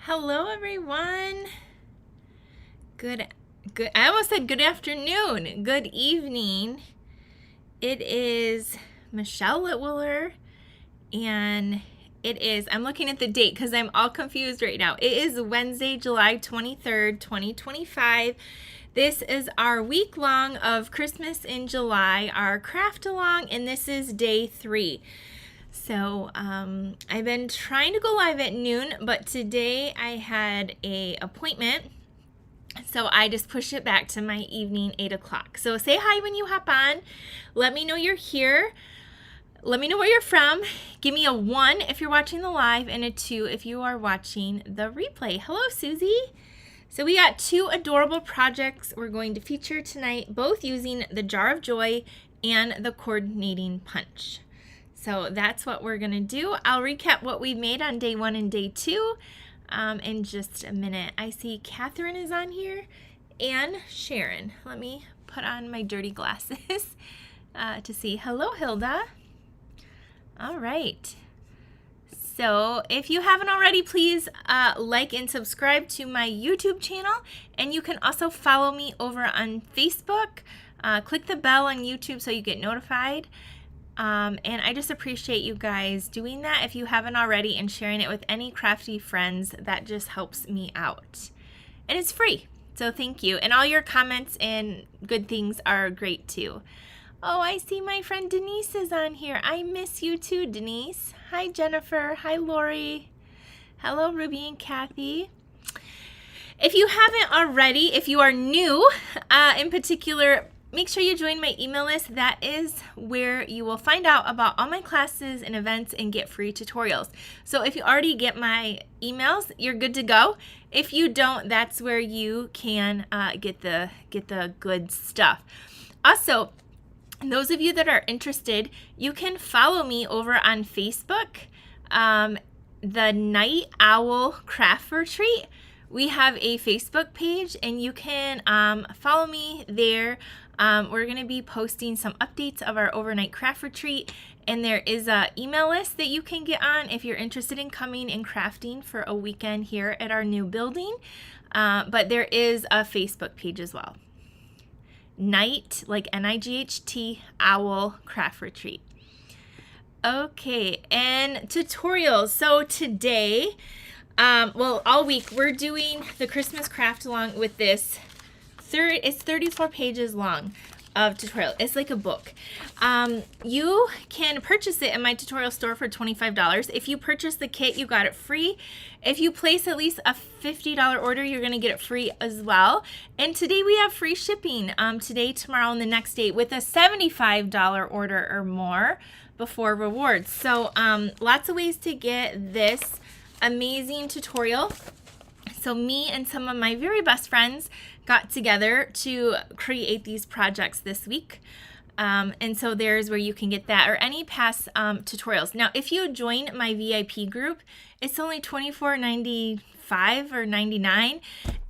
Hello, everyone. I almost said good afternoon. Good evening. It is Michelle Litwiller, and I'm looking at the date because I'm all confused right now. It is Wednesday, July 23rd, 2025. This is our week long of Christmas in July, our craft along, and this is day 3. So I've been trying to go live at noon, but today I had an appointment, so I just pushed it back to my evening 8 o'clock. So say hi when you hop on. Let me know you're here. Let me know where you're from. Give me a 1 if you're watching the live and a 2 if you are watching the replay. Hello, Susie. So we got 2 adorable projects we're going to feature tonight, both using the Jar of Joy and the coordinating punch. So that's what we're going to do. I'll recap what we made on day 1 and day 2 in just a minute. I see Catherine is on here and Sharon. Let me put on my dirty glasses to see. Hello, Hilda. All right. So if you haven't already, please like and subscribe to my YouTube channel. And you can also follow me over on Facebook. Click the bell on YouTube so you get notified. And I just appreciate you guys doing that if you haven't already and sharing it with any crafty friends. That just helps me out. And it's free, so thank you. And all your comments and good things are great too. Oh, I see my friend Denise is on here. I miss you too, Denise. Hi, Jennifer. Hi, Lori. Hello, Ruby and Kathy. If you haven't already, if you are new in particular, make sure you join my email list. That is where you will find out about all my classes and events and get free tutorials. So if you already get my emails, you're good to go. If you don't, that's where you can get the good stuff. Also, those of you that are interested, you can follow me over on Facebook, the Night Owl Craft Retreat. We have a Facebook page and you can follow me there. We're going to be posting some updates of our overnight craft retreat, and there is an email list that you can get on if you're interested in coming and crafting for a weekend here at our new building. But there is a Facebook page as well. Night, like N-I-G-H-T, Owl Craft Retreat. Okay, and tutorials. So today, all week, we're doing the Christmas craft along with this. It's 34 pages long of tutorial. It's like a book. You can purchase it in my tutorial store for $25. If you purchase the kit, you got it free. If you place at least a $50 order, you're going to get it free as well. And today we have free shipping. Today, tomorrow, and the next day with a $75 order or more before rewards. So lots of ways to get this amazing tutorial. So me and some of my very best friends got together to create these projects this week. And so there's where you can get that or any past tutorials. Now, if you join my VIP group, it's only $24.95 or $99,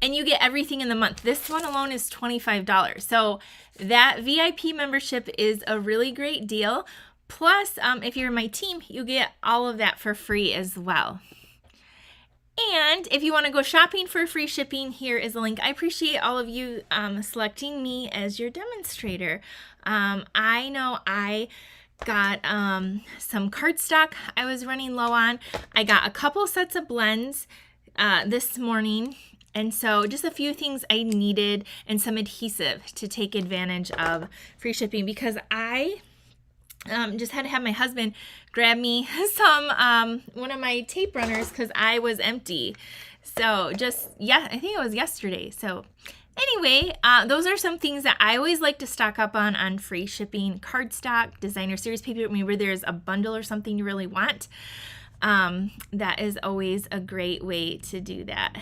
and you get everything in the month. This one alone is $25. So that VIP membership is a really great deal. Plus, if you're in my team, you get all of that for free as well. And if you want to go shopping for free shipping, here is a link. I appreciate all of you selecting me as your demonstrator. I know I got some cardstock I was running low on. I got a couple sets of blends this morning. And so just a few things I needed and some adhesive to take advantage of free shipping, because I just had to have my husband grab me some one of my tape runners because I was empty. So I think it was yesterday. So anyway, those are some things that I always like to stock up on free shipping. Cardstock, designer series paper, maybe there's a bundle or something you really want. That is always a great way to do that.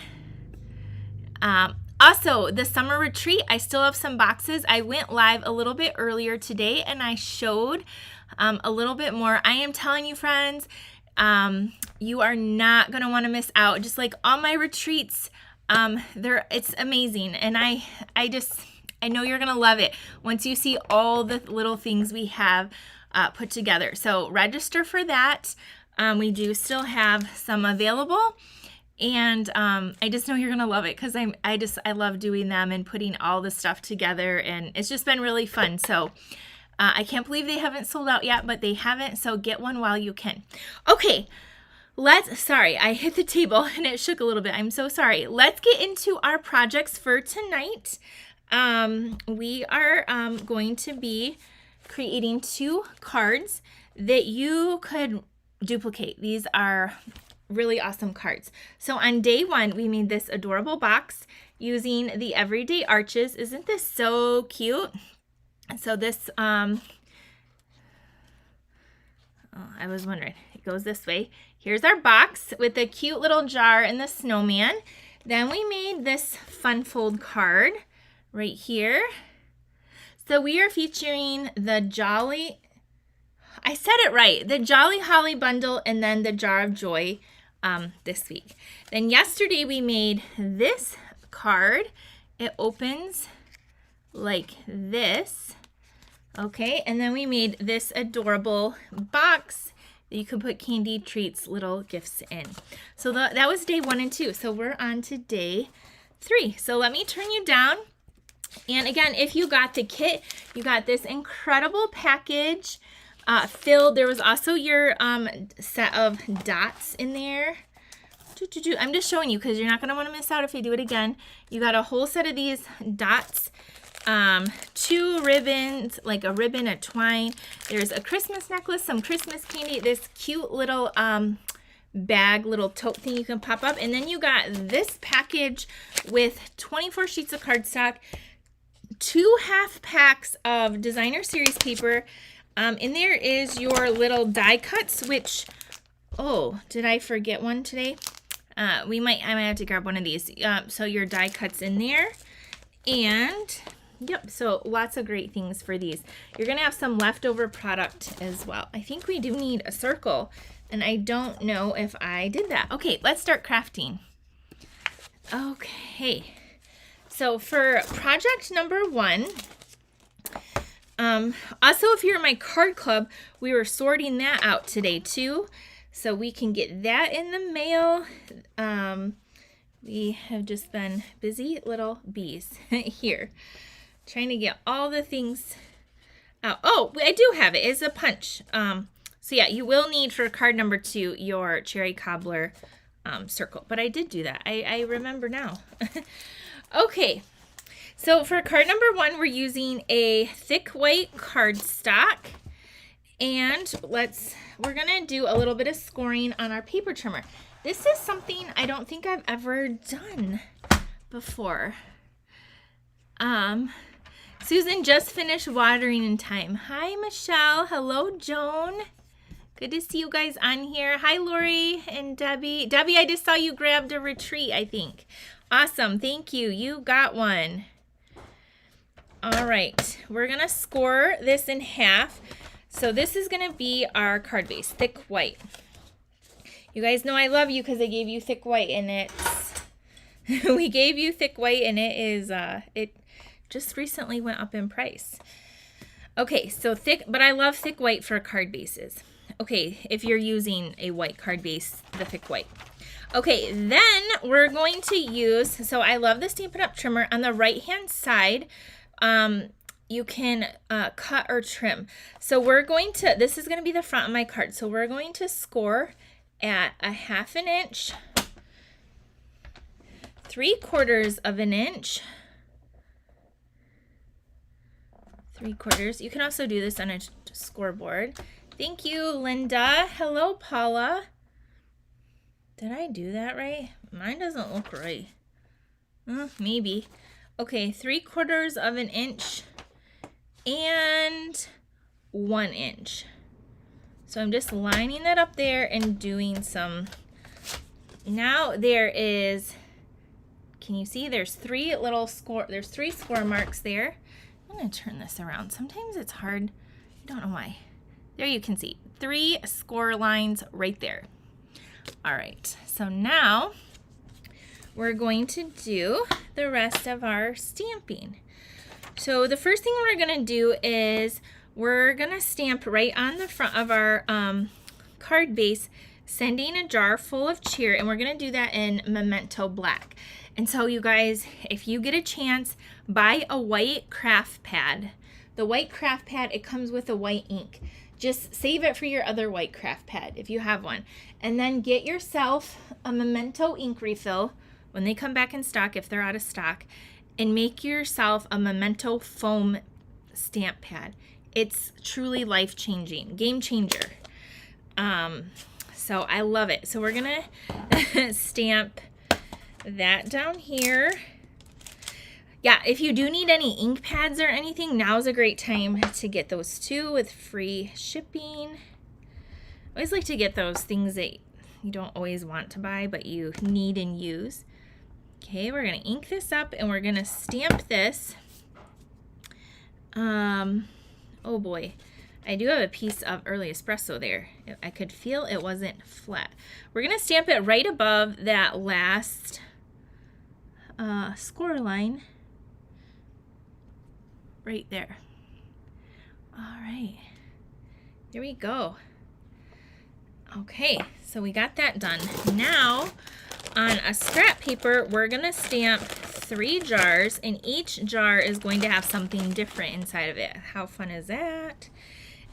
Also, the summer retreat, I still have some boxes. I went live a little bit earlier today and I showed a little bit more. I am telling you, friends, you are not going to want to miss out. Just like all my retreats, it's amazing. And I know you're going to love it once you see all the little things we have put together. So register for that. We do still have some available. And I just know you're gonna love it because I love doing them and putting all the stuff together, and it's just been really fun. So I can't believe they haven't sold out yet, but they haven't, so get one while you can. Okay, sorry, I hit the table and it shook a little bit. I'm so sorry. Let's get into our projects for tonight. We are going to be creating 2 cards that you could duplicate. These are really awesome cards. So on day 1, we made this adorable box using the everyday arches. Isn't this so cute? So this, I was wondering, it goes this way. Here's our box with a cute little jar and the snowman. Then we made this fun fold card right here. So we are featuring the Jolly, I said it right, the Jolly Holly bundle and then the Jar of Joy this week. Then yesterday we made this card. It opens like this. Okay, and then we made this adorable box that you could put candy, treats, little gifts in. So that was day 1 and 2. So we're on to day 3. So let me turn you down. And again, if you got the kit, you got this incredible package filled. There was also your set of dots in there. I'm just showing you because you're not going to want to miss out if I do it again. You got a whole set of these dots. 2 ribbons, like a ribbon, a twine. There's a Christmas necklace, some Christmas candy, this cute little bag, little tote thing you can pop up. And then you got this package with 24 sheets of cardstock, 2 half packs of designer series paper. In there is your little die cuts, which, oh, did I forget one today? I might have to grab one of these. So your die cuts in there. And yep, so lots of great things for these. You're going to have some leftover product as well. I think we do need a circle, and I don't know if I did that. Okay, let's start crafting. Okay, so for project number 1, also if you're in my card club, we were sorting that out today too, so we can get that in the mail. We have just been busy little bees here, trying to get all the things out. Oh, I do have it. It's a punch. So yeah, you will need for card number 2 your cherry cobbler circle. But I did do that. I remember now. Okay, so for card number 1, we're using a thick white cardstock. And we're going to do a little bit of scoring on our paper trimmer. This is something I don't think I've ever done before. Susan just finished watering in time. Hi, Michelle. Hello, Joan. Good to see you guys on here. Hi, Lori and Debbie. Debbie, I just saw you grabbed a retreat, I think. Awesome. Thank you. You got one. All right. We're going to score this in half. So this is going to be our card base, thick white. You guys know I love you because I gave you thick white, and we gave you thick white, and it just recently went up in price. Okay, so thick, but I love thick white for card bases. Okay, if you're using a white card base, the thick white. Okay, then we're going to use, so I love the Stampin' Up! Trimmer. On the right-hand side, you can cut or trim. So this is going to be the front of my card. So we're going to score at a 1/2 inch, 3/4 of an inch, 3/4. You can also do this on a scoreboard. Thank you, Linda. Hello, Paula. Did I do that right? Mine doesn't look right. Maybe. Okay, 3/4 of an inch and 1 inch. So I'm just lining that up there and doing some. Now there is, can you see there's 3 score marks there. I'm going to turn this around. Sometimes it's hard. I don't know why. There you can see 3 score lines right there. All right, so now we're going to do the rest of our stamping. So the first thing we're going to do is we're going to stamp right on the front of our card base sending a jar full of cheer, and we're gonna do that in Memento Black. And so you guys, if you get a chance, buy a white craft pad. The white craft pad, it comes with a white ink. Just save it for your other white craft pad if you have one. And then get yourself a Memento ink refill when they come back in stock, if they're out of stock, and make yourself a Memento foam stamp pad. It's truly life-changing, game changer. So I love it. So we're gonna stamp that down here. Yeah, if you do need any ink pads or anything, now's a great time to get those too with free shipping. I always like to get those things that you don't always want to buy, but you need and use. Okay, we're gonna ink this up and we're gonna stamp this. Oh boy, I do have a piece of early espresso there. I could feel it wasn't flat. We're gonna stamp it right above that last score line. Right there. All right, there we go. Okay, so we got that done. Now, on a scrap paper, we're gonna stamp 3 jars, and each jar is going to have something different inside of it. How fun is that?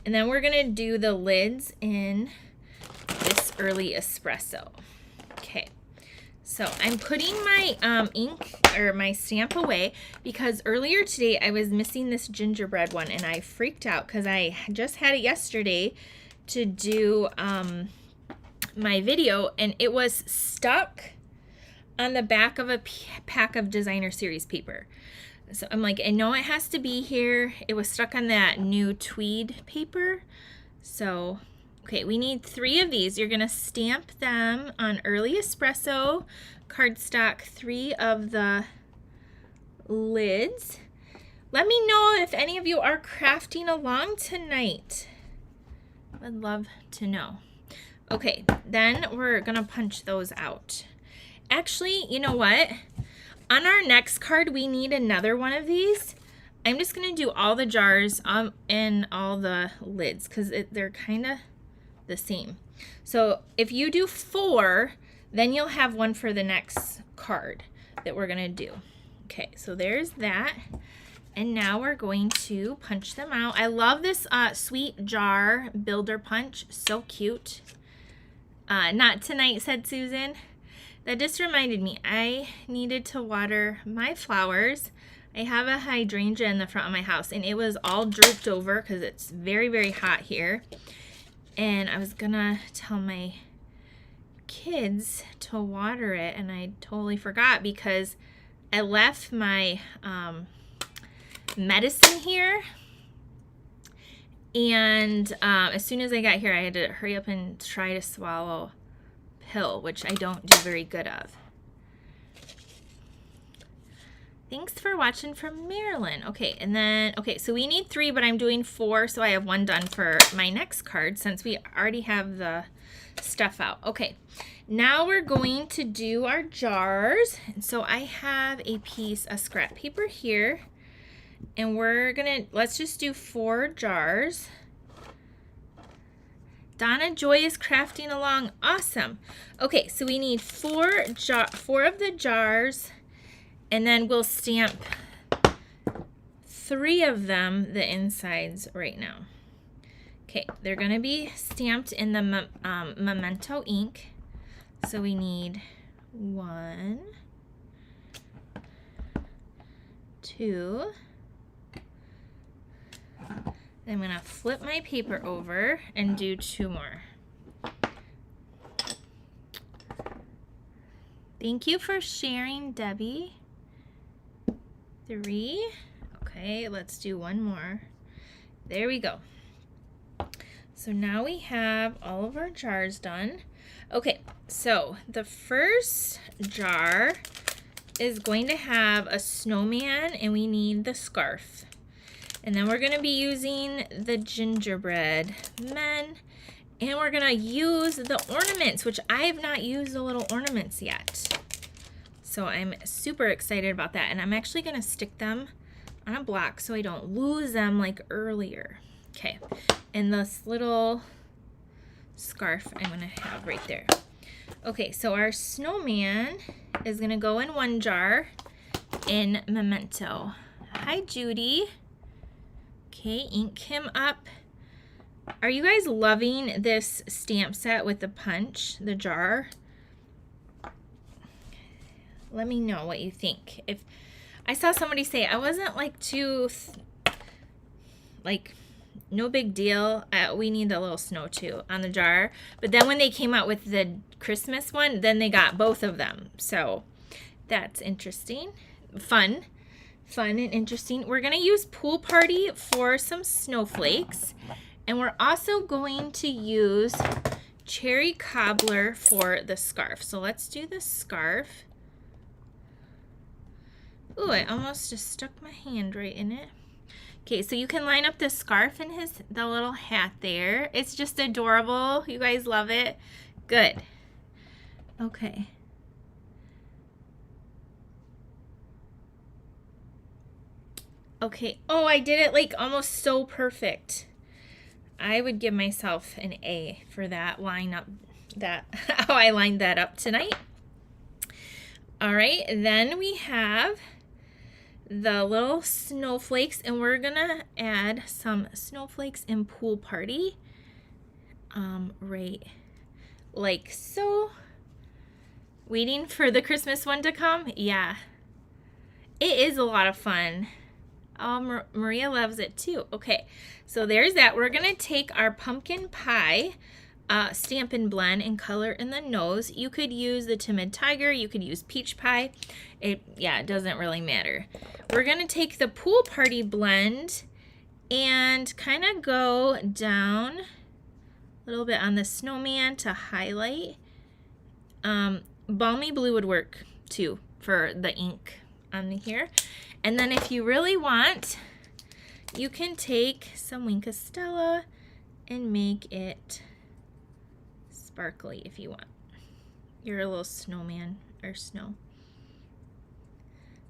And then we're gonna do the lids in this early espresso. Okay, so I'm putting my ink or my stamp away because earlier today I was missing this gingerbread one and I freaked out because I just had it yesterday to do my video, and it was stuck on the back of a pack of designer series paper. So I'm like, I know it has to be here. It was stuck on that new tweed paper. So, okay, we need 3 of these. You're gonna stamp them on early espresso cardstock, 3 of the lids. Let me know if any of you are crafting along tonight. I'd love to know. Okay, then we're gonna punch those out. Actually, you know what? On our next card, we need another one of these. I'm just gonna do all the jars and all the lids because they're kind of the same. So if you do 4, then you'll have one for the next card that we're gonna do. Okay, so there's that. And now we're going to punch them out. I love this sweet jar builder punch, so cute. Not tonight, said Susan. That just reminded me, I needed to water my flowers. I have a hydrangea in the front of my house, and it was all drooped over because it's very, very hot here. And I was gonna tell my kids to water it, and I totally forgot because I left my medicine here. And as soon as I got here, I had to hurry up and try to swallow pill, which I don't do very good of. Thanks for watching from Maryland. Okay, and then, okay, so we need 3, but I'm doing 4, so I have 1 done for my next card since we already have the stuff out. Okay, now we're going to do our jars. And so I have a piece of scrap paper here, and we're gonna, let's just do 4 jars. Donna Joy is crafting along. Awesome. Okay, so we need 4 of the jars, and then we'll stamp 3 of them, the insides, right now. Okay, they're going to be stamped in the Memento ink. So we need 1, 2. I'm going to flip my paper over and do 2 more. Thank you for sharing, Debbie. 3. Okay, let's do 1 more. There we go. So now we have all of our jars done. Okay, so the first jar is going to have a snowman, and we need the scarf. And then we're going to be using the gingerbread men, and we're going to use the ornaments, which I have not used the little ornaments yet. So I'm super excited about that, and I'm actually going to stick them on a block so I don't lose them like earlier. Okay, and this little scarf I'm gonna have right there. Okay, so our snowman is gonna go in one jar in Memento. Hi, Judy. Okay, ink him up. Are you guys loving this stamp set with the punch, the jar? Let me know what you think. If I saw somebody say I wasn't like too like no big deal. We need a little snow too on the jar. But then when they came out with the Christmas one, then they got both of them. So that's interesting. Fun and interesting. We're going to use Pool Party for some snowflakes. And we're also going to use Cherry Cobbler for the scarf. So let's do the scarf. Ooh, I almost just stuck my hand right in it. Okay, so you can line up the scarf and the little hat there. It's just adorable. You guys love it? Good. Okay. Okay. Oh, I did it like almost so perfect. I would give myself an A for that lineup, how I lined that up tonight. All right, then we have the little snowflakes, and we're gonna add some snowflakes in Pool Party. Right like so. Waiting for the Christmas one to come? Yeah. It is a lot of fun. Maria loves it too. Okay, so there's that. We're gonna take our pumpkin pie Stampin' Blend and color in the nose. You could use the Timid Tiger, you could use Peach Pie. It doesn't really matter. We're gonna take the Pool Party blend and kind of go down a little bit on the snowman to highlight. Balmy Blue would work too for the ink on here. And then if you really want, you can take some Wink of Stella and make it sparkly if you want. You're a little snowman or snow.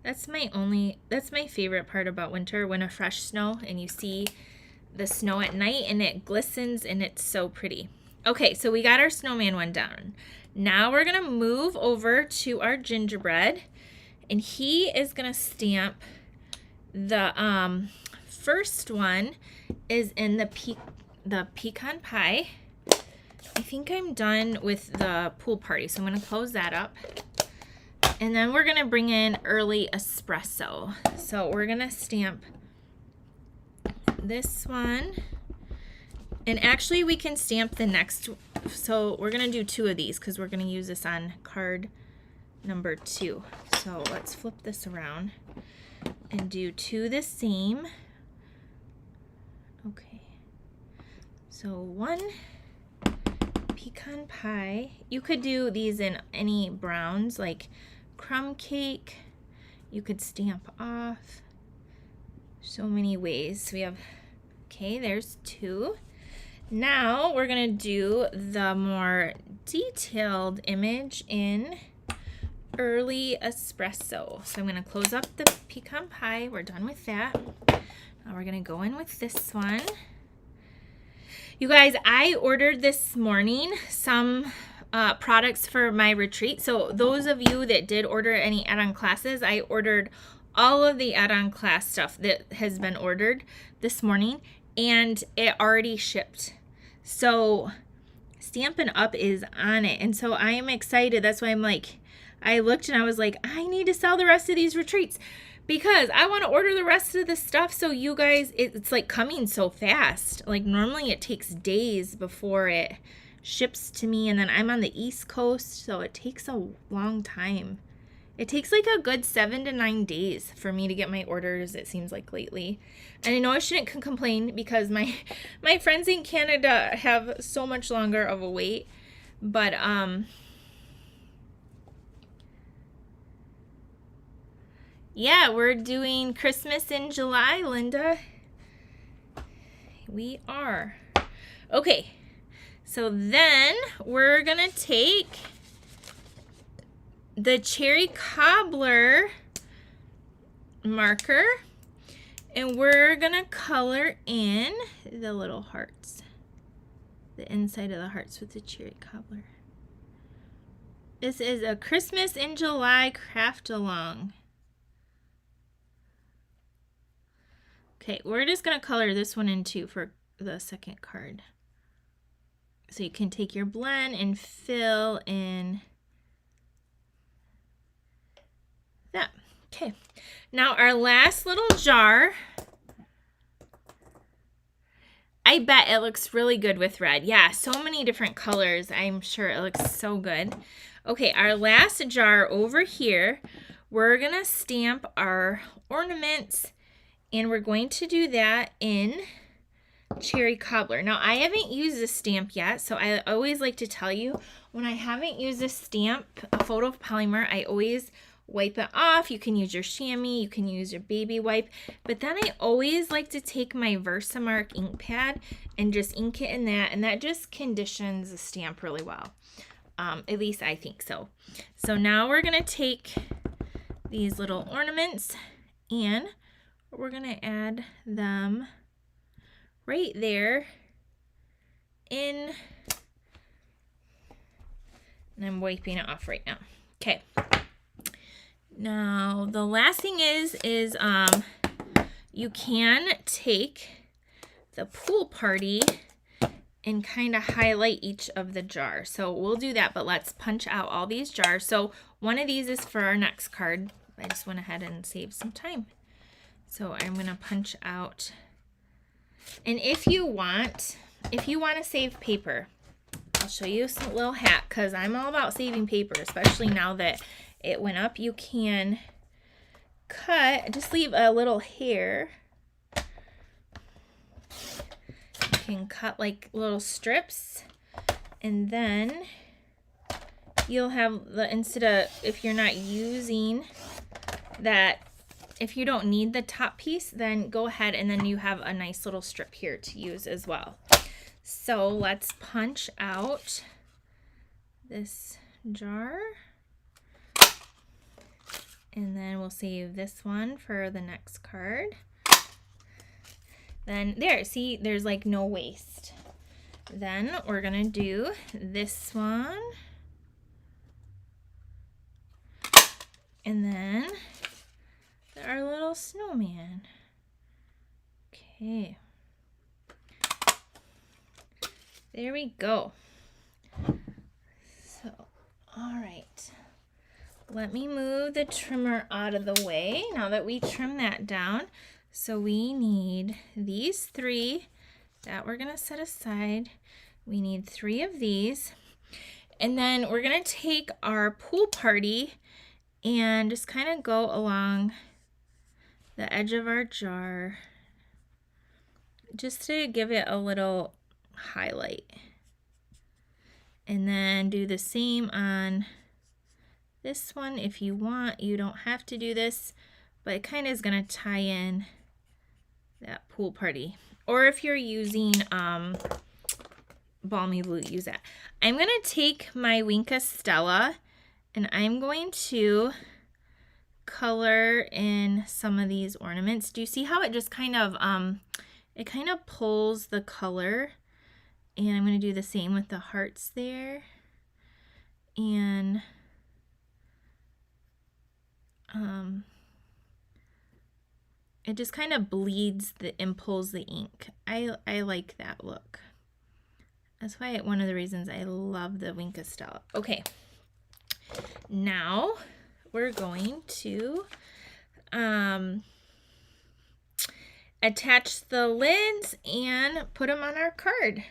That's my favorite part about winter, when a fresh snow and you see the snow at night and it glistens and it's so pretty. Okay, so we got our snowman one down. Now we're gonna move over to our gingerbread, and he is gonna stamp the first one is in the pecan pie. I think I'm done with the Pool Party, so I'm gonna close that up. And then we're gonna bring in Early Espresso. So we're gonna stamp this one. And actually we can stamp the next, so we're gonna do 2 of these because we're gonna use this on card number 2. So let's flip this around and do 2 the same. Okay, so 1 pecan pie. You could do these in any browns, like crumb cake. You could stamp off. So many ways. We have, okay, there's 2. Now we're gonna do the more detailed image in Early Espresso. So I'm gonna close up the pecan pie. We're done with that. Now we're gonna go in with this one. You guys, I ordered this morning some products for my retreat. So those of you that did order any add-on classes, I ordered all of the add-on class stuff that has been ordered this morning, and it already shipped. So Stampin' Up is on it, and so I am excited. That's why I'm like, I looked and I was like, I need to sell the rest of these retreats because I want to order the rest of the stuff. So you guys, it's like coming so fast. Like normally it takes days before it ships to me, and then I'm on the East Coast, so it takes a long time. It takes like a good 7 to 9 days for me to get my orders, it seems like lately. And I know I shouldn't complain because my friends in Canada have so much longer of a wait. But yeah, we're doing Christmas in July, Linda. We are. Okay, so then we're gonna take the Cherry Cobbler marker and we're gonna color in the little hearts. the inside of the hearts with the cherry cobbler. This is a Christmas in July craft along. Okay, we're just going to color this one in too for the second card. So you can take your blend and fill in that. Okay, now our last little jar. I bet it looks really good with red. Yeah, so many different colors. I'm sure it looks so good. Okay, our last jar over here, we're going to stamp our ornaments, and we're going to do that in cherry cobbler. Now, I haven't used this stamp yet, so I always like to tell you, when I haven't used this stamp, a photo polymer, I always wipe it off. You can use your chamois, you can use your baby wipe, but then I always like to take my Versamark ink pad and just ink it in that, and that just conditions the stamp really well. At least I think so. So now we're gonna take these little ornaments and we're gonna add them right there in, and I'm wiping it off right now. Okay. Now, the last thing is you can take the pool party and kind of highlight each of the jars. So we'll do that, but let's punch out all these jars. So one of these is for our next card. I just went ahead and saved some time. So I'm going to punch out. And if you want to save paper, I'll show you a little hack, because I'm all about saving paper, especially now that it went up. You can cut, just leave a little hair. You can cut like little strips, and then you'll have the, instead of, if you're not using that, if you don't need the top piece, then go ahead and then you have a nice little strip here to use as well. So let's punch out this jar. And then we'll save this one for the next card. Then there, see, there's like no waste. Then we're gonna do this one. And then our little snowman. Okay. There we go. So, all right. Let me move the trimmer out of the way now that we trim that down. So we need these three that we're going to set aside. We need 3 of these. And then we're going to take our pool party and just kind of go along the edge of our jar just to give it a little highlight. And then do the same on this one if you want. You don't have to do this, but it kind of is going to tie in that pool party. Or if you're using balmy blue, use that. I'm going to take my Winka Stella and I'm going to color in some of these ornaments. Do you see how it just kind of it kind of pulls the color? And I'm going to do the same with the hearts there. And it just kind of bleeds and pulls the ink. I like that look. That's why one of the reasons I love the Winka Stella. Okay, now we're going to attach the lids and put them on our card.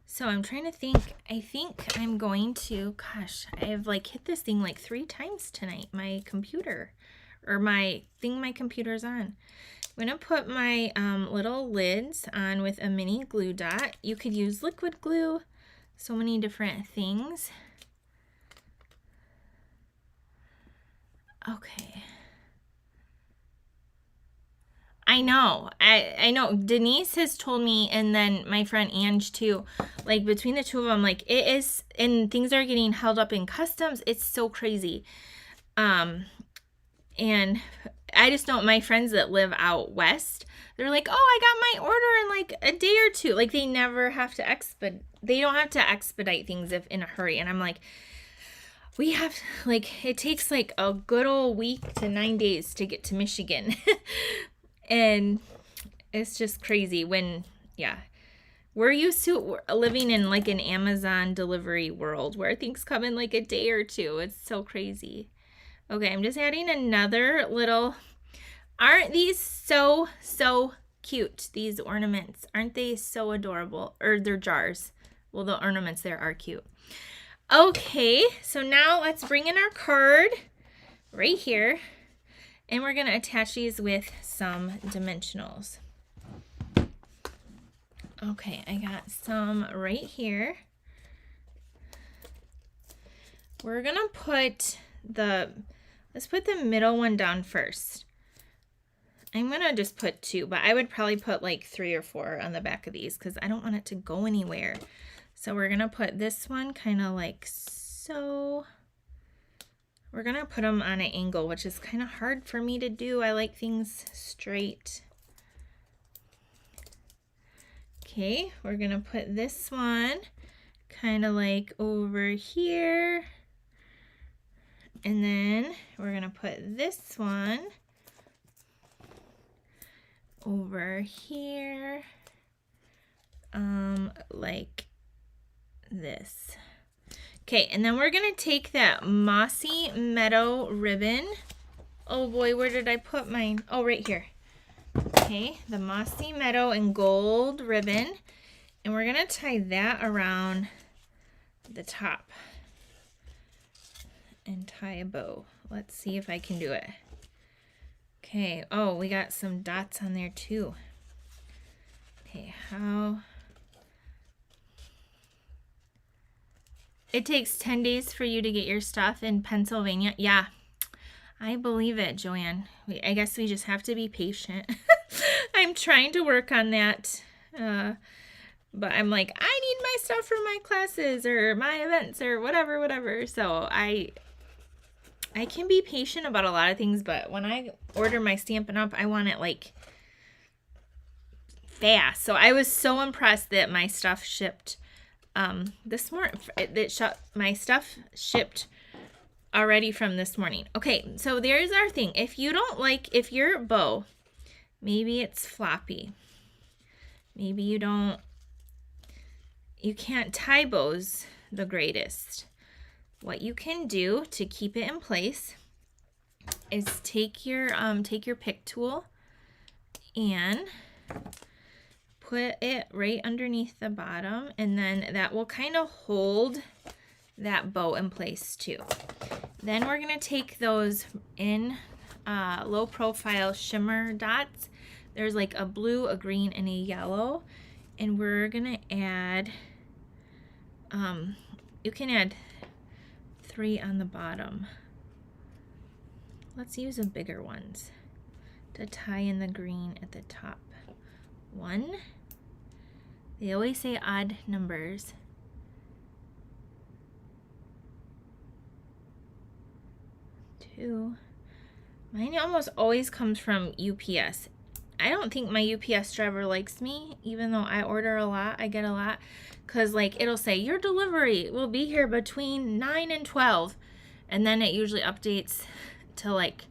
So I'm trying to think. I think I'm going to, gosh, I've like hit this thing like 3 times tonight, my computer, or my thing my computer's on. I'm going to put my little lids on with a mini glue dot. You could use liquid glue, so many different things. Okay. I know. I know. Denise has told me, and then my friend Ange too, like between the two of them, like it is, and things are getting held up in customs. It's so crazy. And I just know my friends that live out west, they're like, oh, I got my order in like a day or two. Like they never have to they don't have to expedite things if in a hurry. And I'm like, we have, like, it takes like a good old week to 9 days to get to Michigan. And it's just crazy when, yeah. We're used to living in like an Amazon delivery world where things come in like a day or two. It's so crazy. Okay, I'm just adding another little, aren't these so cute, these ornaments? Aren't they so adorable? Or they're jars. Well, the ornaments there are cute. Okay, so now let's bring in our card right here. And we're going to attach these with some dimensionals. Okay, I got some right here. We're going to put let's put the middle one down first. I'm going to just put 2, but I would probably put like 3 or 4 on the back of these because I don't want it to go anywhere. So we're going to put this one kind of like so. We're going to put them on an angle, which is kind of hard for me to do. I like things straight. Okay, we're going to put this one kind of like over here. And then we're going to put this one over here, like this. Okay, and then we're going to take that Mossy Meadow ribbon. Oh boy, where did I put mine? Oh, right here. Okay, the Mossy Meadow and gold ribbon, and we're going to tie that around the top and tie a bow. Let's see if I can do it. Okay, oh, we got some dots on there too. Okay, how? It takes 10 days for you to get your stuff in Pennsylvania. Yeah, I believe it, Joanne. I guess we just have to be patient. I'm trying to work on that. But I'm like, I need my stuff for my classes or my events or whatever. So I can be patient about a lot of things, but when I order my Stampin' Up, I want it like fast. So I was so impressed that my stuff shipped this morning. My stuff shipped already from this morning. Okay, so there's our thing. If if your bow, maybe it's floppy. Maybe you can't tie bows the greatest. What you can do to keep it in place is take your pick tool and put it right underneath the bottom, and then that will kind of hold that bow in place too. Then we're going to take those in low profile shimmer dots. There's like a blue, a green, and a yellow, and we're going to add, you can add 3 on the bottom. Let's use the bigger ones to tie in the green at the top. 1. They always say odd numbers. 2. Mine almost always comes from UPS. I don't think my UPS driver likes me, even though I order a lot, I get a lot, because like it'll say your delivery will be here between 9 and 12, and then it usually updates to like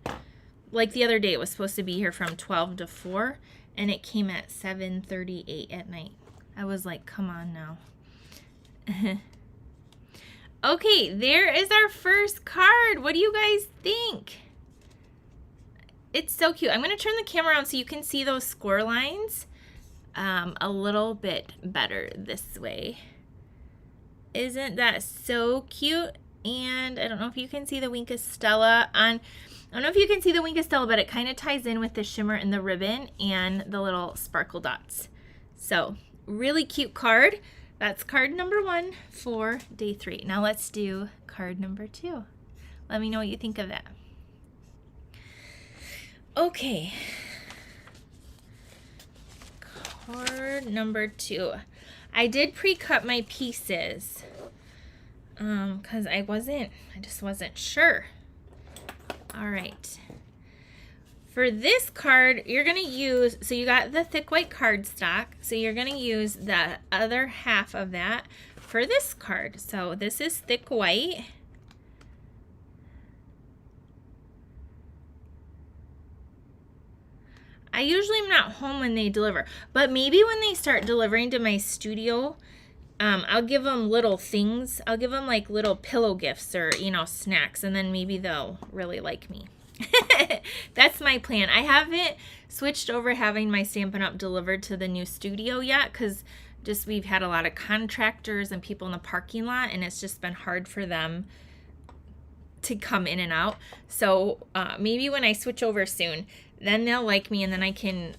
the other day it was supposed to be here from 12 to 4, and it came at 7:38 at night. I was like, come on now. Okay, there is our first card. What do you guys think? It's so cute. I'm going to turn the camera around so you can see those score lines a little bit better this way. Isn't that so cute? And I don't know if you can see the Wink of Stella on. I don't know if you can see the Wink of Stella, but it kind of ties in with the shimmer and the ribbon and the little sparkle dots. So really cute card. That's card number 1 for day 3. Now let's do card number 2. Let me know what you think of that. Okay, card number 2. I did pre-cut my pieces because I just wasn't sure. All right, For this card, you're going to use, so you got the thick white cardstock, so you're going to use the other half of that for this card. So this is thick white. I usually am not home when they deliver, but maybe when they start delivering to my studio, I'll give them little things. I'll give them like little pillow gifts or, you know, snacks, and then maybe they'll really like me. That's my plan. I haven't switched over having my Stampin' Up! Delivered to the new studio yet, because just we've had a lot of contractors and people in the parking lot, and it's just been hard for them to come in and out. So maybe when I switch over soon, then they'll like me, and then I can,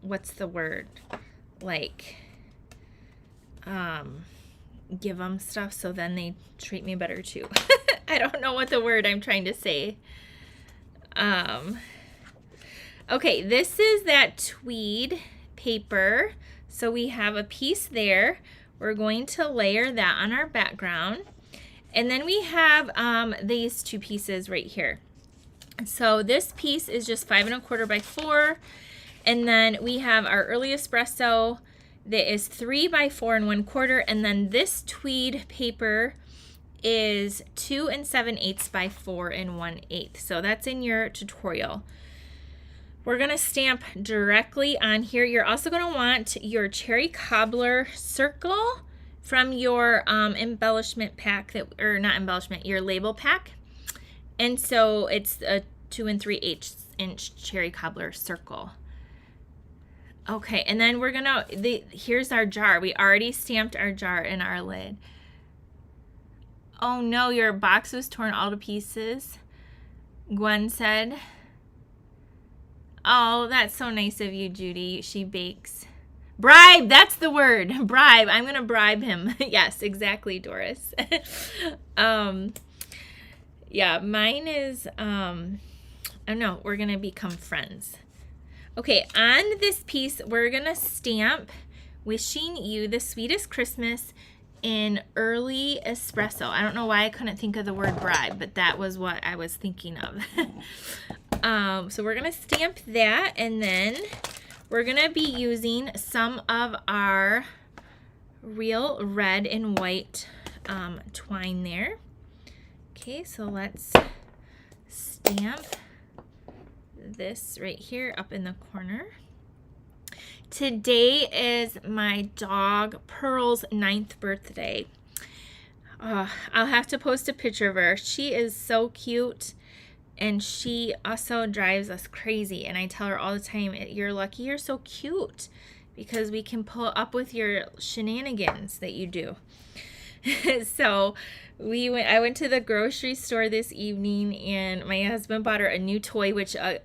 what's the word? Like, give them stuff so then they treat me better too. I don't know what the word I'm trying to say. Okay, this is that tweed paper. So we have a piece there. We're going to layer that on our background. And then we have these two pieces right here. So this piece is just 5 1/4 by 4. And then we have our early espresso that is 3 by 4 1/4. And then this tweed paper is 2 7/8 by 4 1/8. So that's in your tutorial. We're going to stamp directly on here. You're also going to want your cherry cobbler circle from your embellishment pack, that, or not embellishment, your label pack. And so it's a 2 3/8 inch cherry cobbler circle. Okay, and then we're gonna, here's our jar. We already stamped our jar in our lid. Oh no, your box was torn all to pieces, Gwen said. Oh, that's so nice of you, Judy. She bakes. Bribe, that's the word. Bribe. I'm going to bribe him. Yes, exactly, Doris. Yeah, mine is, I don't know, we're going to become friends. Okay, on this piece, we're going to stamp wishing you the sweetest Christmas in early espresso. I don't know why I couldn't think of the word bribe, but that was what I was thinking of. So we're going to stamp that, and then we're going to be using some of our real red and white twine there. Okay, so let's stamp this right here up in the corner. Today is my dog Pearl's 9th birthday. I'll have to post a picture of her. She is so cute, and she also drives us crazy. And I tell her all the time, you're lucky you're so cute, because we can pull up with your shenanigans that you do. So I went to the grocery store this evening, and my husband bought her a new toy, which a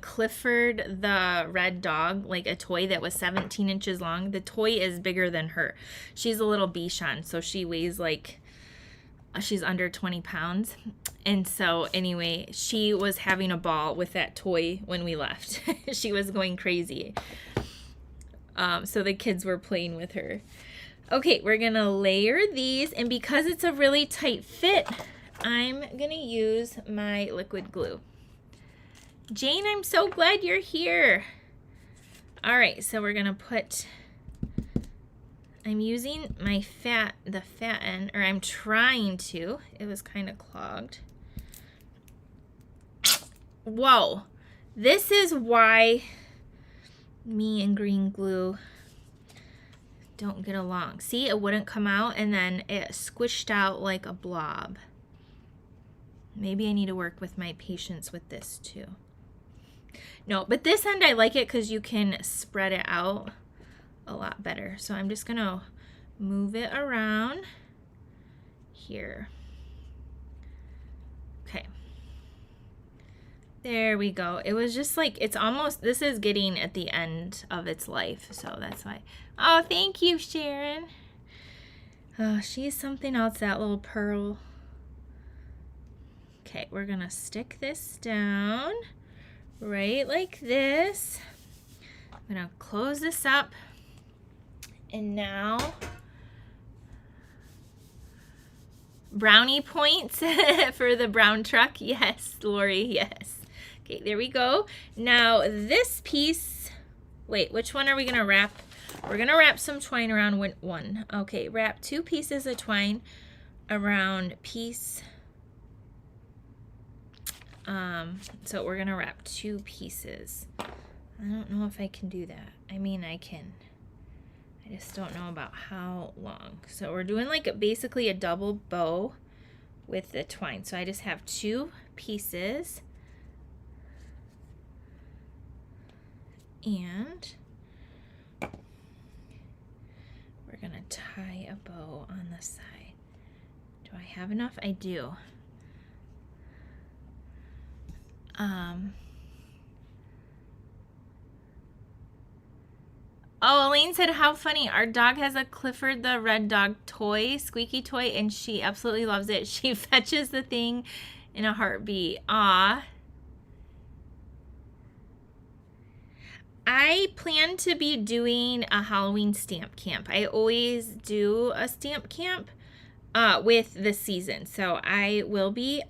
Clifford the red dog, like a toy that was 17 inches long. The toy is bigger than her. She's a little Bichon, so she weighs like, she's under 20 pounds. And so anyway, she was having a ball with that toy when we left. She was going crazy. So the kids were playing with her. Okay, we're gonna layer these, and because it's a really tight fit, I'm gonna use my liquid glue. Jane, I'm so glad you're here. All right, so we're gonna put, I'm using my the fat end, or I'm trying to. It was kind of clogged. Whoa, this is why me and green glue don't get along. See, it wouldn't come out, and then it squished out like a blob. Maybe I need to work with my patience with this too. No, but this end I like it because you can spread it out a lot better. So I'm just gonna move it around here. Okay. There we go. It was just like, it's almost, this is getting at the end of its life. So that's why. Oh, thank you, Sharon. Oh, she's something else, that little Pearl. Okay, we're gonna stick this down right like this. I'm gonna close this up. And now, brownie points for the brown truck. Yes, Lori, yes. Okay, there we go. Now this piece, wait, which one are we gonna wrap? We're gonna wrap some twine around one. Okay, wrap 2 pieces of twine around piece. So we're gonna wrap 2 pieces. I don't know if I can do that. I mean, I can. I just don't know about how long. So we're doing like basically a double bow with the twine. So I just have 2 pieces. And we're gonna tie a bow on the side. Do I have enough? I do. Oh, Elaine said, how funny. Our dog has a Clifford the Red Dog toy, squeaky toy, and she absolutely loves it. She fetches the thing in a heartbeat. Aw. I plan to be doing a Halloween stamp camp. I always do a stamp camp with the season. So I will be.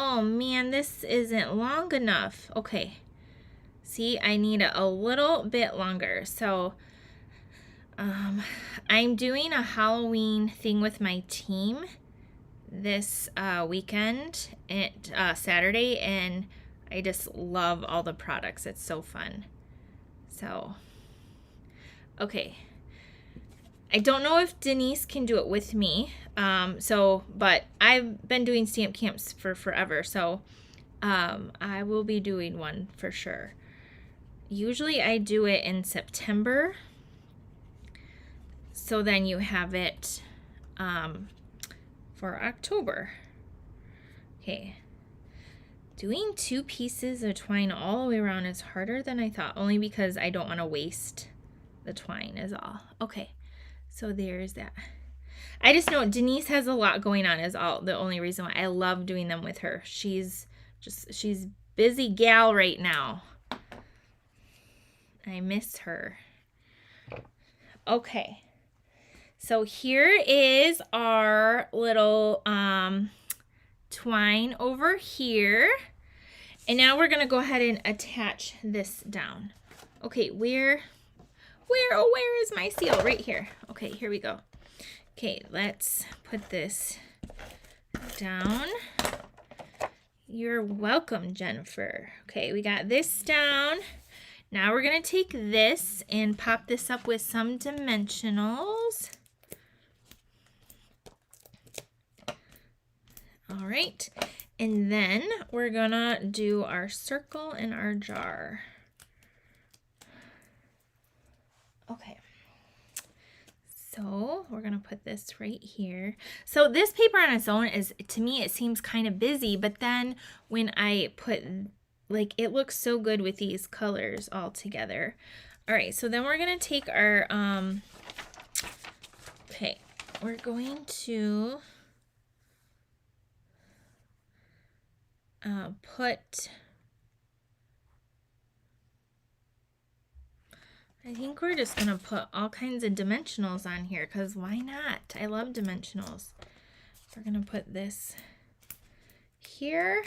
Oh man, this isn't long enough. Okay. See, I need it a little bit longer. So I'm doing a Halloween thing with my team this weekend, Saturday, and I just love all the products. It's so fun. So, okay. I don't know if Denise can do it with me. But I've been doing stamp camps for forever. So, I will be doing one for sure. Usually I do it in September. So then you have it for October. Okay. Doing 2 pieces of twine all the way around is harder than I thought, only because I don't want to waste the twine is all. Okay, so there's that. I just know Denise has a lot going on is all the only reason why I love doing them with her. She's busy gal right now. I miss her. Okay. So here is our little twine over here. And now we're going to go ahead and attach this down. Okay, where is my seal? Right here. Okay, here we go. Okay, let's put this down. You're welcome, Jennifer. Okay, we got this down. Now we're going to take this and pop this up with some dimensionals. All right, and then we're going to do our circle and our jar. Okay, so we're going to put this right here. So this paper on its own is, to me, it seems kind of busy, but then when I put, like, it looks so good with these colors all together. All right, so then we're going to take our, okay, we're going to I think we're just going to put all kinds of dimensionals on here because why not? I love dimensionals. We're going to put this here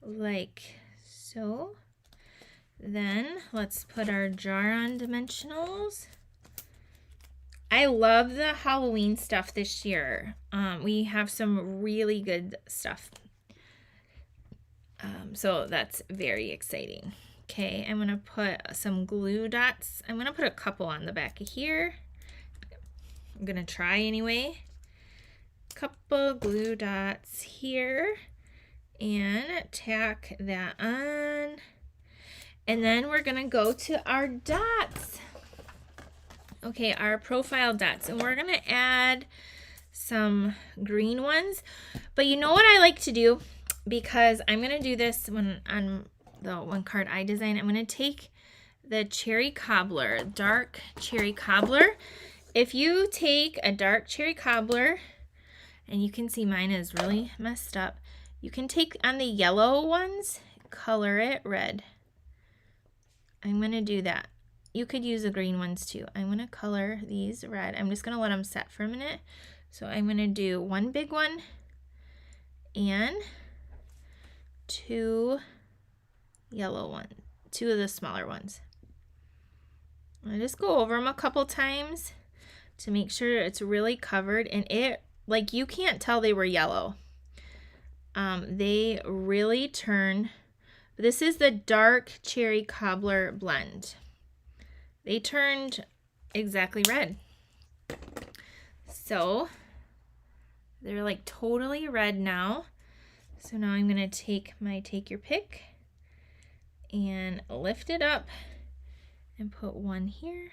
like so. Then let's put our jar on dimensionals. I love the Halloween stuff this year. We have some really good stuff. So that's very exciting. Okay, I'm going to put some glue dots. I'm going to put a couple on the back of here. I'm going to try anyway. Couple glue dots here. And tack that on. And then we're going to go to our dots. Okay, our profile dots. And we're going to add some green ones. But you know what I like to do? Because I'm going to do this when on the one card I design. I'm going to take the cherry cobbler, dark cherry cobbler. If you take a dark cherry cobbler, and you can see mine is really messed up, you can take on the yellow ones, color it red. I'm going to do that. You could use the green ones too. I'm going to color these red. I'm just going to let them set for a minute. So I'm going to do one big one and 2 yellow ones, 2 of the smaller ones. I just go over them a couple times to make sure it's really covered, and it, like, you can't tell they were yellow. They really turn. This is the dark cherry cobbler blend. They turned exactly red. So they're like totally red now. So now I'm gonna take my take your pick and lift it up and put one here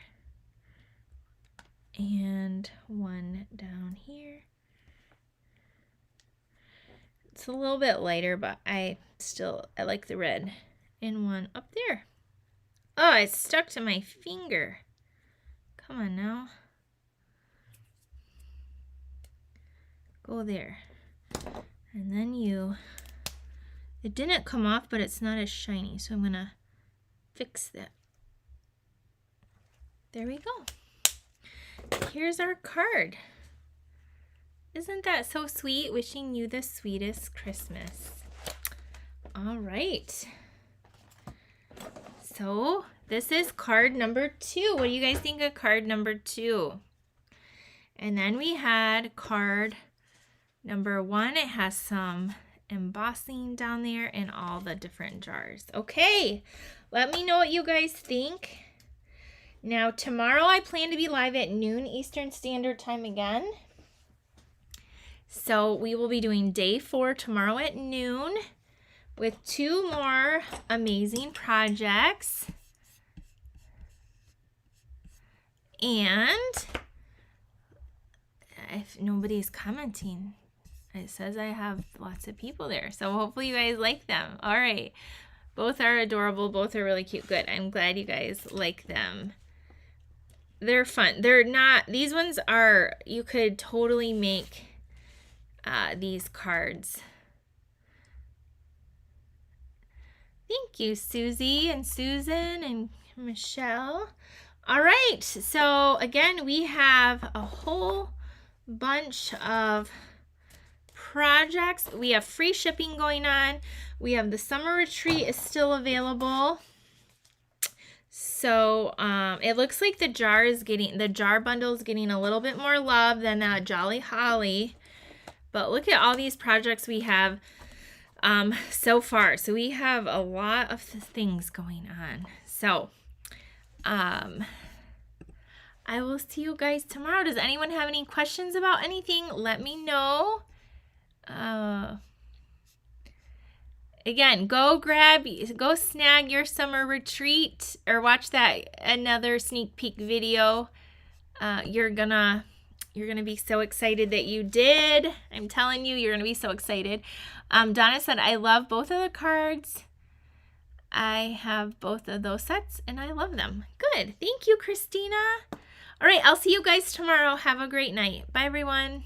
and one down here. It's a little bit lighter, but I like the red. And one up there. Oh, it's stuck to my finger. Come on now. Go there. And then it didn't come off, but it's not as shiny, so I'm gonna fix that. There we go. Here's our card. Isn't that so sweet? Wishing you the sweetest Christmas. All right. So this is card number 2. What do you guys think of card number 2? And then we had card number 1. It has some embossing down there in all the different jars. Okay, let me know what you guys think. Now tomorrow I plan to be live at noon Eastern Standard Time again. So we will be doing day 4 tomorrow at noon with 2 more amazing projects. And if nobody's commenting, it says I have lots of people there. So hopefully you guys like them. All right. Both are adorable. Both are really cute. Good. I'm glad you guys like them. They're fun. They're not, these ones are, you could totally make these cards. Thank you, Susie and Susan and Michelle. All right, so again, we have a whole bunch of projects. We have free shipping going on. We have the summer retreat is still available. So it looks like the jar bundle is getting a little bit more love than that Jolly Holly. But look at all these projects we have so far. So we have a lot of things going on. So I will see you guys tomorrow. Does anyone have any questions about anything? Let me know. Again, go snag your summer retreat or watch that another sneak peek video. You're gonna be so excited that you did. I'm telling you, you're gonna be so excited. Donna said, I love both of the cards. I have both of those sets and I love them. Good. Thank you, Christina. All right, I'll see you guys tomorrow. Have a great night. Bye, everyone.